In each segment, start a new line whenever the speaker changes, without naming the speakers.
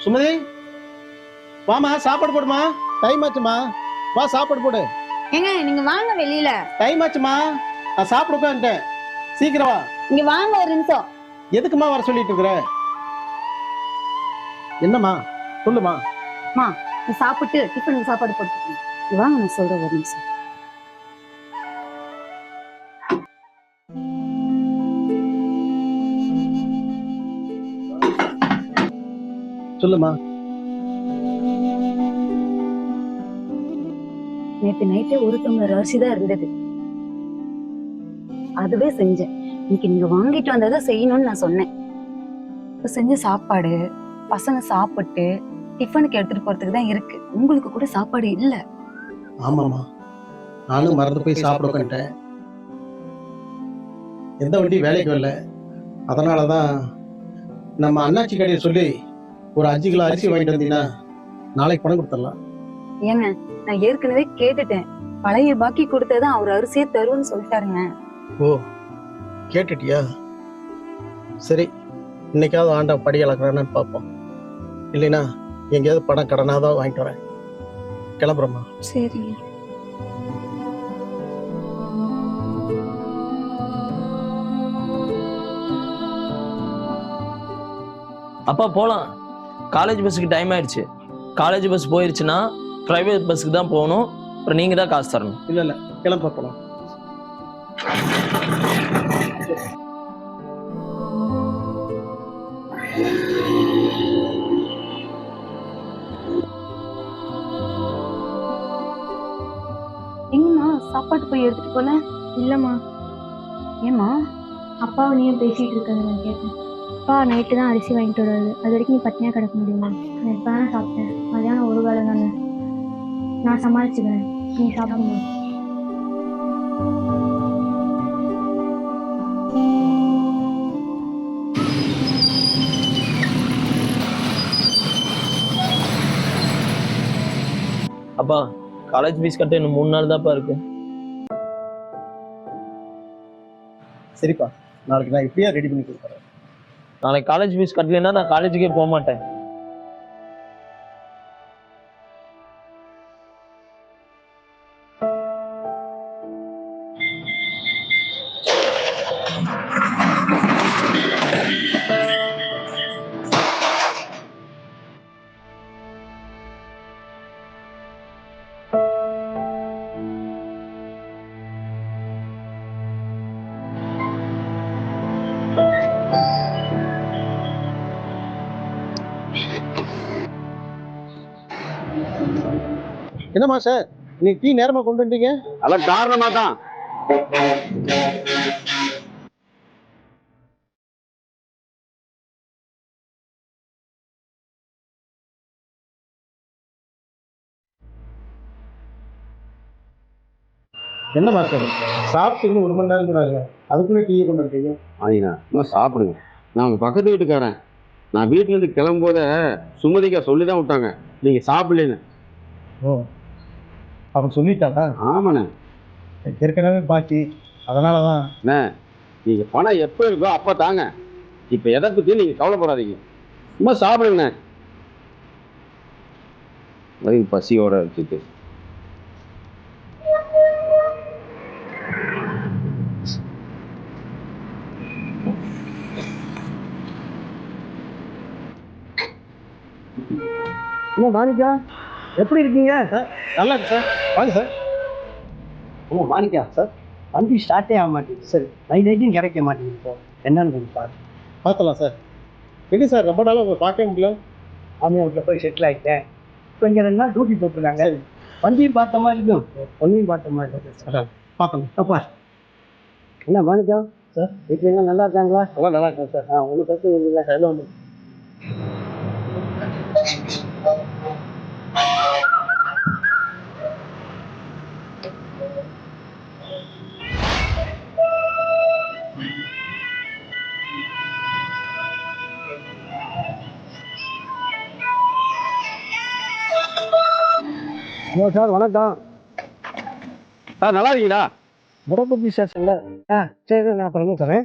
சுமதி, வாமா சாப்பாடு போடுமா. டைம் ஆச்சுமா, வா சாப்பாடு போடு.
ஏங்க நீங்க வாங்க வெளியில.
டைம் ஆச்சுமா, நான் சாப்பிட உட்காந்துட்டேன். சீக்கிரம் வா.
இங்க வாங்க ஒரு நிமிஷம்.
எதுக்குமா வர சொல்லிட்டு இருக்கிற? என்னம்மா சொல்லுமா.
அம்மா நீ சாப்பிட்டு டிஃபனுக்கு சாப்பாடு போட்டு வாங்க, நான் சொல்றேன் ஒரு நிமிஷம்.
சொல்லுமா.
நேற்று நைட்டே ஒரு டம்ளர் அரிசி தான் இருந்தது, அதுவே செஞ்சேன். இன்னைக்கு நீங்க வாங்கிட்டு வந்ததை செய்யணும்னு நான் சொன்னேன். இப்ப செஞ்ச சாப்பாடு பசங்க சாப்பிட்டு டிஃபனுக்கு எடுத்துட்டு போறதுக்கு தான் இருக்கு. உங்களுக்கு கூட சாப்பாடு இல்ல.
ஆமாம்மா, நானும் மறந்து போய் சாப்பிட உட்காந்துட்டேன். எந்த வண்டி வேலைக்கு வரல, அதனாலதான் நம்ம அண்ணாச்சி கடையை சொல்லி ஒரு 5 கிலோ அரிசி வாங்கிட்டு வந்தீங்கன்னா நாளைக்கு பணம் கொடுத்துடலாம்.
ஏங்க நான் ஏற்கனவே கேட்டுட்டேன், பழைய பாக்கி கொடுத்ததான் அவர் அரிசியே தரும்னு சொல்லிட்டாருங்க.
ஓ, கேட்டுட்டியா? சரி, இன்னைக்காவது ஆண்டா படி அளக்குறான்னு பார்ப்போம். இல்லைன்னா எங்கேயாவது பணம் கடனாதான் வாங்கிட்டு வரேன். கிளம்புறோம்மா.
சரி.
அப்பா போலாம், காலேஜ் பஸ்ஸுக்கு டைம் ஆயிடுச்சு. காலேஜ் பஸ் போயிருச்சுன்னா பிரைவேட் பஸ்ஸுக்கு தான் போகணும். அப்புறம் நீங்க தான் காசு தரணும்.
இல்ல இல்ல, கிளம்ப போலாம்.
எங்கம்மா சாப்பாட்டு போய் எடுத்துட்டு போல?
இல்லைம்மா,
ஏம்மா?
அப்பாவை நீயும் பேசிகிட்டு இருக்கிறது நான் கேட்டேன். அப்பா நைட்டு தான் அரிசி வாங்கிட்டு வருவாரு, அது வரைக்கும் நீ பட்னியாக கிடக்க முடியுமா? நான் இப்போ தானே சாப்பிட்டேன், மதியானம் ஒரு வேளை தானே, நான் சமாளிச்சுக்கிறேன், நீ சாப்பிடுங்க.
அப்பா காலேஜ் ஃபீஸ் கட்ட இன்னும் 3 நாள் தான்ப்பா இருக்கு.
சரிப்பா, நாளைக்கு நான் இப்படியே ரெடி பண்ணி கொடுக்குறேன்.
நாளைக்கு காலேஜ் ஃபீஸ் கட்டலைன்னா நான் காலேஜுக்கே போக மாட்டேன்.
என்னம்மா சார், நீங்க டீ நேரமா கொண்டு வந்தீங்க?
அதெல்லாம் காரணமா தான்.
என்னம்மா சார், சாப்பிட்டு 1 மணி நேரம் கூட அதுக்குள்ளே டீ கொண்டு வந்துட்டீங்க?
ஆயினா இன்னும் சாப்பிடுங்க. நான் உங்க பக்கத்து வீட்டுக்காரன். நான் வீட்டிலேருந்து கிளம்பும்போத சுமதிக்கா சொல்லி தான் விட்டாங்க நீங்க சாப்பிடலன்னு.
ஓ, அவன் சொல்லிட்டானா?
ஆமாண்ணே.
ஏற்கனவே பாக்கி, அதனால தான்.
அண்ணே, நீங்க பணம் எப்போ இருக்கோ அப்போ தாங்க. இப்போ எதை பற்றியும் நீங்கள் கவலைப்படாதீங்க, சும்மா சாப்பிடுங்கண்ணே. வயிறு பசியோட வச்சுட்டு
என்ன மாணிக்கா, எப்படி இருக்கீங்க சார்? நல்லா இருக்கு சார், வாங்க சார்.
ஓ மாணிக்கா சார், வண்டி ஸ்டார்ட்டே ஆக மாட்டேங்குது. சரி, நைட்டும் கிடைக்க மாட்டேங்குது சார், என்னன்னு கொஞ்சம் பாருங்க.
பார்க்கலாம் சார். எப்படி சார், ரொம்ப நாளாக உங்களை பார்க்க முடியல?
மாமியா வீட்டில் போய் செட்டில் ஆகிட்டேன். இப்போ இங்கே 2 நாள் டியூட்டி போட்டுருக்காங்க. வண்டியும் பார்த்த மாதிரி இருக்கும், பொண்ணையும் பார்த்த மாதிரி இருக்கு சார்.
பார்க்கணும்.
அப்பா என்ன மாணிக்கா சார், வீட்டில் எல்லாம் நல்லா இருக்காங்களா?
எல்லாம் நல்லா இருக்கேன் சார்.
உங்களுக்கு பிரச்சனை இல்லை?
எல்லாம் வந்து
ஹலோ சார், வணக்கம்
சார். நல்லா இருக்கீங்களா?
முடப்பட்டி ஸ்டேஷனில். சரி, நான் அப்புறம் தரேன்.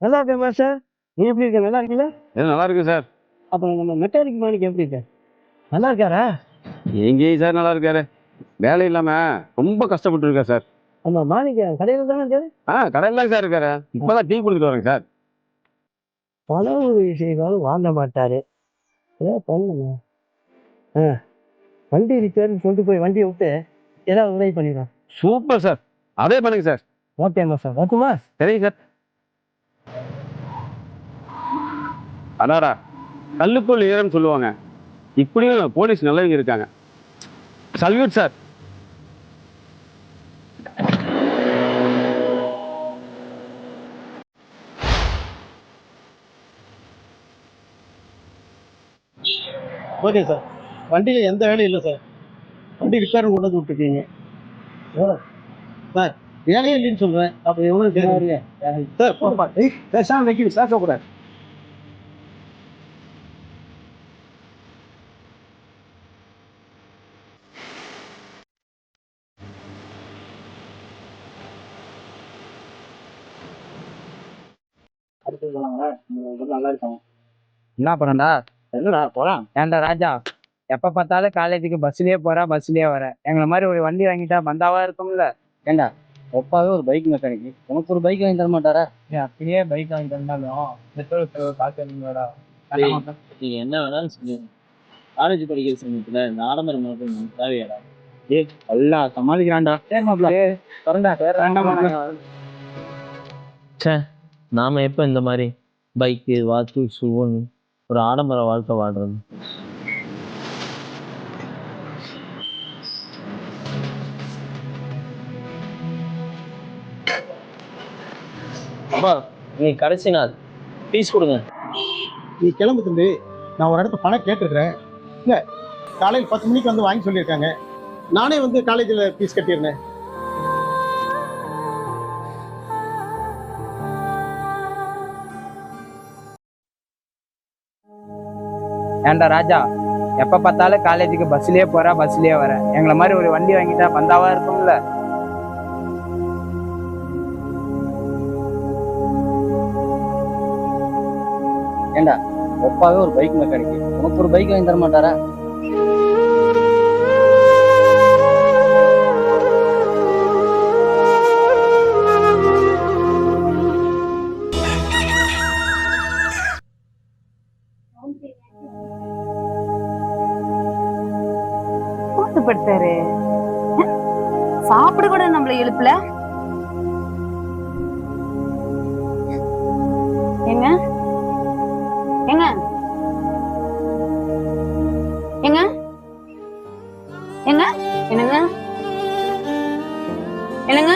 நல்லா இருக்கேன் சார். நீ எப்படி இருக்க, நல்லா இருக்கீங்களா?
நல்லா இருக்கு சார்.
அப்புறம் நம்ம மெக்கானிக் மாணிக்கு எப்படி இருக்கு? நல்லா இருக்காரா?
எங்கேயும் சார் நல்லா இருக்காரு. வேலை இல்லாமல் ரொம்ப கஷ்டப்பட்டு இருக்கார் சார்.
நம்ம மாணிக்க கடையில் தானே இருக்காரு?
கடையில் தான் சார் இருக்காரு. இப்போதான் டீ கொடுத்துட்டு வரேங்க சார்.
பண உதவி செய்தாலும் வாங்க மாட்டாரு. ஏதாவது பண்ணுங்க. வண்டி ரிப்பேர்னு சொல்லிட்டு போய் வண்டியை விட்டு ஏதாவது உதவி பண்ணிடுறோம்.
சூப்பர் சார், அதே பண்ணுங்க சார்.
ஓகேம்மா சார், ஓகேம்மா.
சரிங்க சார். அடாடா, கல்லுக்குள் ஈரம்னு சொல்லுவாங்க. இப்படியும் போலீஸ் நல்லவங்க இருக்காங்க. Salute sir.
ஓகே சார், வண்டியில் எந்த வேலையும் இல்லை சார். வண்டி ரிப்பேர் கொண்டு வந்து விட்டுருக்கீங்க சார். வேலையே இல்லைன்னு சொல்கிறேன். அப்போ எவ்வளோ தெரியுங்க சார்? போப்பா, பேசாமல் வைக்க பேசக்கூடாது. நல்லா இருக்காங்க.
என்ன பண்ணண்டா? என்னடா போகலாம்? ஏன்டா ராஜா, எப்போ பார்த்தாலும் காலேஜுக்கு பஸ்லேயே போகிறா, பஸ்லேயே வர. எங்களை மாதிரி ஒரு வண்டி வாங்கிட்டா பந்தாவா இருக்கும்ல. ஏண்டா, ஒப்பாவே ஒரு பைக் மெக்கானிக்கு, உனக்கு ஒரு பைக் வாங்கி தர மாட்டாரா? ஏன் அப்படியே பைக் வாங்கி தந்தாலும் பெட்ரோல் செலவு பார்க்கறீங்களா?
நீங்கள் என்ன வேணாலும் சொல்லுங்க. காலேஜ் படிக்கிற சமயத்தில் இந்த ஆடம்பரம் நமக்கு தேவையாடா?
எல்லாம் சமாளிக்கிறான்டா. சரி மாப்பிள்ள, தொடர்ந்தா வேண்டாம்.
சே, நாம் எப்போ இந்த மாதிரி பைக்கு வாட்சு ஷூன்னு ஒரு ஆடம்பர வாழ்க்கை வாழ்றது? அப்பா, நீ கடைசி நாள் ஃபீஸ் கொடுங்க.
நீ கிளம்பு தம்பி. நான் ஒரு இடத்துல பணம் கேட்டிருக்கிறேன். இல்லை, காலையில் 10 மணிக்கு வந்து வாங்கி சொல்லியிருக்காங்க. நானே வந்து காலேஜில் ஃபீஸ் கட்டியிருந்தேன்.
ஏன்டா ராஜா, எப்போ பார்த்தாலும் காலேஜுக்கு பஸ்லேயே போகிறா, பஸ்லேயே வர. எங்களை மாதிரி ஒரு வண்டி வாங்கிட்டா பந்தாவா இருக்கும்ல. ஏண்டா, ஒப்பாவே ஒரு பைக் மெக்கானிக்கு, உனக்கு ஒரு பைக் வாங்கி தர மாட்டாரா?
படுத்தாரு, சாப்பிட கூட நம்மள எழுப்பல. எங்க எங்க எங்க எங்க என்னங்க என்னங்க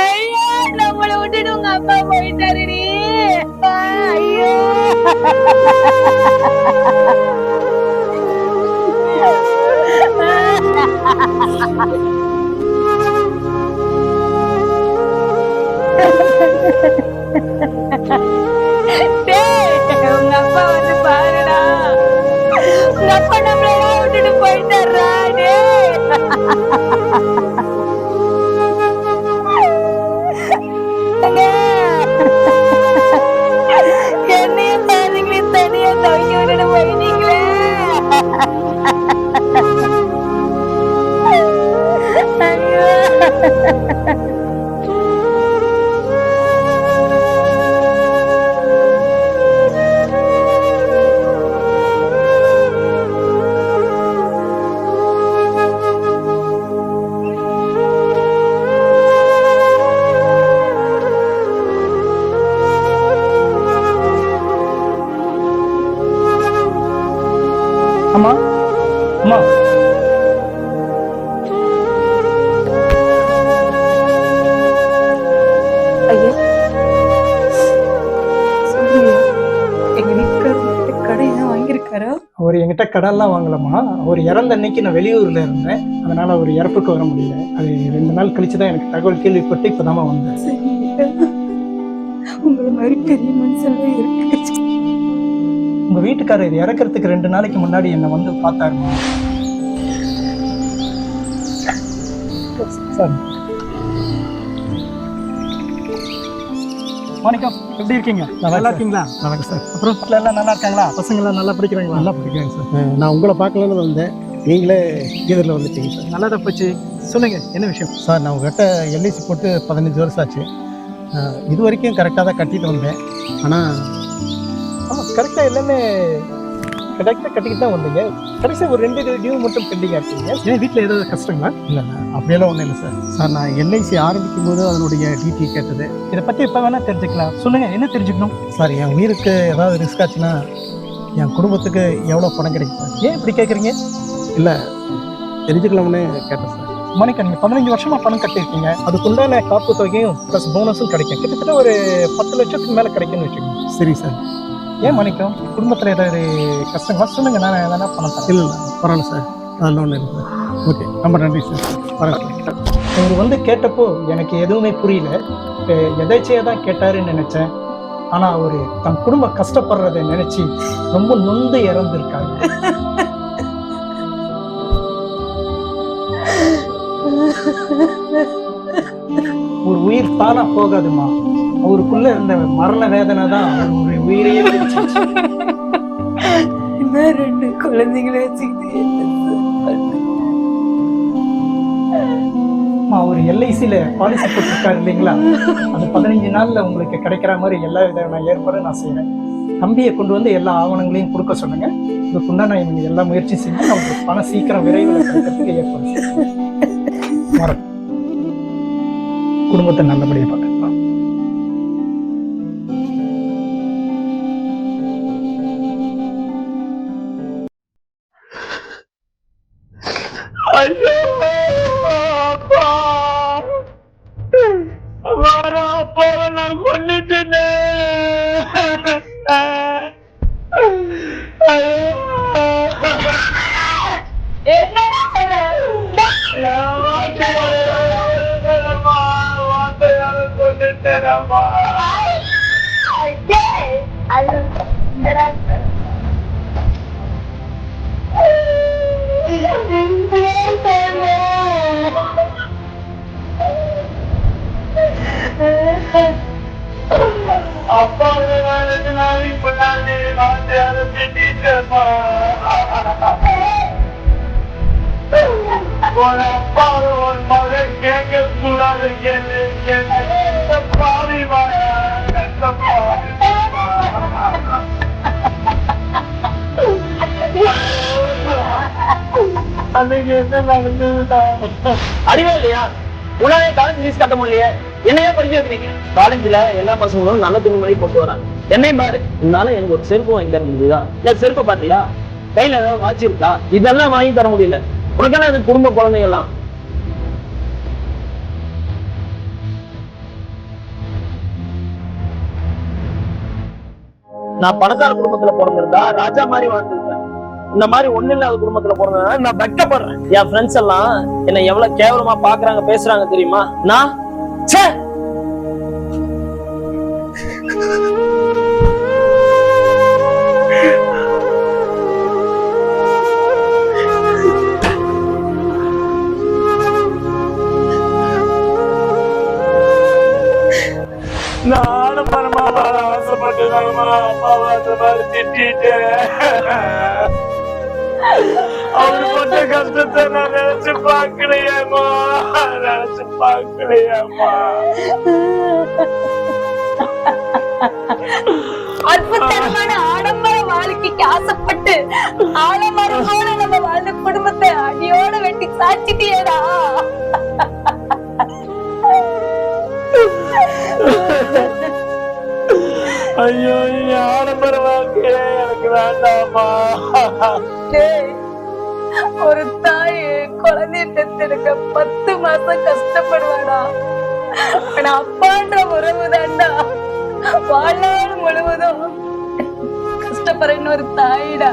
ஐயோ, நம்மள விட்டுட்டு உங்க அப்பா போயிட்டாருடி. ஐயோ, உங்க அப்பா வந்து பாருடா. உங்க அப்பா நம்மள விட்டுட்டு போயிட்டாரா? என்னையும் குழந்தைங்களையும் தனியா துவைக்க விட்டுட்டு போயிட்டீங்களே. ஐயோ,
அம்மா அம்மா,
ஐயா, எங்க வீட்டுக்காரர் கடையெல்லாம் வாங்கியிருக்காரா?
அவர் என்கிட்ட கடன்லாம் வாங்கலம்மா. அவர் இறந்த அன்னைக்கு நான் வெளியூரில் இருந்தேன். அதனால் அவர் இறப்புக்கு வர முடியல. அது 2 நாள் கழிச்சு தான் எனக்கு தகவல் கேள்விப்பட்டு இப்போ தாம்மா வந்தேன்.
சரி,
你的，我们的 பெரிய மனுஷன் இருக்கு.
உங்க வீட்டுக்காரர் இறக்கறதுக்கு 2 நாளைக்கு முன்னாடி என்னை வந்து பார்த்தாருமா. சார் வணக்கம், எப்படி இருக்கீங்க? நல்லா இருக்கீங்களா? வணக்கம் சார். அப்புறம் வீட்டில் எல்லாம் நல்லா இருக்காங்களா? பசங்க எல்லாம் நல்லா படிக்கிறாங்களா? நல்லா படிக்கிறாங்க சார்.
நான் உங்களை பார்க்கலன்னு வந்தேன், நீங்களே எதிரில் வந்துட்டீங்க சார்.
நல்லதா போச்சு. சொல்லுங்க, என்ன விஷயம்?
சார், நான் உங்கள்கிட்ட எல்ஐசி போட்டு 15 வருஷம் ஆச்சு. இது வரைக்கும் கரெக்டாக தான் கட்டிட்டு வந்தேன். ஆனால்
ஆமாம், கரெக்டாக எல்லாமே கரெக்டாக கட்டிக்கிட்டு தான் வந்தீங்க. கடைசியாக ஒரு 2 டியூ மட்டும் பெண்டிங்காக இருக்கீங்க. ஏன் வீட்டில் ஏதாவது கஷ்டங்களா?
இல்லை அப்படியெல்லாம் ஒன்றும் இல்லை சார். சார், நான் எல்ஐசி ஆரம்பிக்கும் போது அதனுடைய டிடி கேட்டது.
இதை பற்றி இப்போ வேணால் தெரிஞ்சுக்கலாம். சொல்லுங்கள், என்ன தெரிஞ்சுக்கணும்?
சார், என் உயிருக்கு ஏதாவது ரிஸ்க் ஆச்சுன்னா என் குடும்பத்துக்கு எவ்வளோ பணம் கிடைக்கும் சார்?
ஏன் இப்படி கேட்குறீங்க?
இல்லை, தெரிஞ்சுக்கலாம்னு கேட்டேன் சார்.
மணிக்கா, நீங்கள் 15 வருஷமாக பணம் கட்டியிருக்கீங்க. அதுக்குண்டான காப்பு தொகையும் ப்ளஸ் போனஸும் கிடைக்கும். கிட்டத்தட்ட ஒரு 10 லட்சத்துக்கு மேலே கிடைக்கும்னு வச்சுக்கோங்க.
சரி சார்.
ஏன் மணிக்கம், குடும்பத்தில் ஏதாவது கஷ்டங்களா? சொல்லுங்கள், நான் எதனா பணம் தரேன்.
இல்லை பரவாயில்ல சார், அதெல்லாம் ஒன்றும் இல்லை சார். ஓகே, ரொம்ப நன்றி சார். வரேன் சார்.
அவர் வந்து கேட்டப்போ எனக்கு எதுவுமே புரியல. எதாச்சியாக தான் கேட்டாருன்னு நினச்சேன். ஆனால் அவர் தன் குடும்பம் கஷ்டப்படுறதை நினச்சி ரொம்ப நொந்து இறந்துருக்காரு. ஒரு உயிர் தானா போகாதுமா. அவருக்குள்ள இருந்த மரண வேதனை தான் ஒரு உயிரையே வச்சிருச்சு.
2 குழந்தைங்களை வச்சுக்கிட்டு
அவர் எல்ஐசியில பாலிசி போட்டிருக்காரு இல்லைங்களா? அது 15 நாள்ல உங்களுக்கு கிடைக்கிற மாதிரி எல்லா விதமான ஏற்பாடும் நான் செய்யறேன். தம்பியை கொண்டு வந்து எல்லா ஆவணங்களையும் கொடுக்க சொல்லுங்க. இதுக்குண்டா நான் எல்லா முயற்சியும் செஞ்சு அவங்களுக்கு பணம் சீக்கிரம் விரைவில் கிடைக்கிறதுக்கு ஏற்பாடு செய்யறேன். குடும்பத்தை நல்லபடியாக பார்க்கலாம்.
நான் கொண்டுட்டேன். அப்பா நான் இப்ப அப்பா ஒரு மகன் கேட்க கூடாது. பாவி அன்னைக்கு என்ன நடந்ததுடா?
அறிவே இல்லையா? உன்னாலே காலேஜ் ஃபீஸ் கட்ட முடியலையே, என்னையே படிக்க வைக்கிறீங்க. காலேஜ்ல எல்லா பசங்களும் நல்ல துணி போட்டு வராங்க. என்னையும் பாரு, இருந்தாலும் எனக்கு ஒரு செருப்பு வாங்கி தர முடியுதா? என் செருப்பை பாத்தியா? கையில ஏதாவது வாட்ச் இருக்கா? இதெல்லாம் வாங்கி தர முடியல. உனக்கெல்லாம் இது குடும்ப குழந்தைகள்லாம். நான் பணக்கார குடும்பத்துல பிறந்திருந்தா ராஜா மாதிரி வாழ்ந்துருக்கேன். இந்த மாதிரி ஒண்ணு இல்லாத குடும்பத்துல பிறந்ததுனால நான் வெட்கப்படுறேன். என் ஃப்ரெண்ட்ஸ் எல்லாம் என்ன எவ்வளவு கேவலமா பாக்குறாங்க, பேசுறாங்க தெரியுமா? நான்
ஆடம்பரமா ஆசைப்பட்டு அப்பாவை அந்த மாதிரி திட்டேன். அவரு போட்ட கஷ்டத்தை நான் நினைச்சு பார்க்கலையேம்மா.
அற்புதமான ஆடம்பர வாழ்க்கைக்கு ஆசைப்பட்டு ஆடம்பரமான நம்ம வாழ்ந்த குடும்பத்தை அடியோட வெட்டி சாச்சிட்டியடா.
ஐயோ, ஆடம்பர வாழ்க்கையே எனக்கு வேண்டாமா.
ஒரு தாய் குழந்தைய பெத்தெடுக்க 10 மாசம் கஷ்டப்படுவாடா. ஆனா அப்பான்ற உறவு தாண்டா வாழ்நாள் முழுவதும் கஷ்டப்படுற இன்னொரு தாயிடா.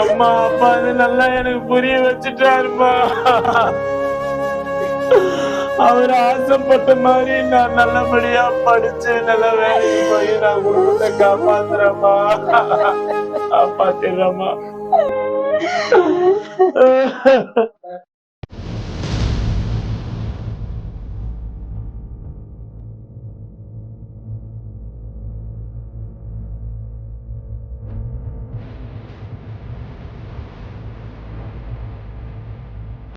அம்மா அப்பா நல்லா எனக்கு புரிய வச்சுட்டாருமா.
அவர் ஆசைப்பட்ட மாதிரி நான் நல்லபடியா படிச்சு நல்ல வேலைக்கு போய் நான் குடும்பத்தை காப்பாத்துறேம்மா, காப்பாத்திடுறேம்மா.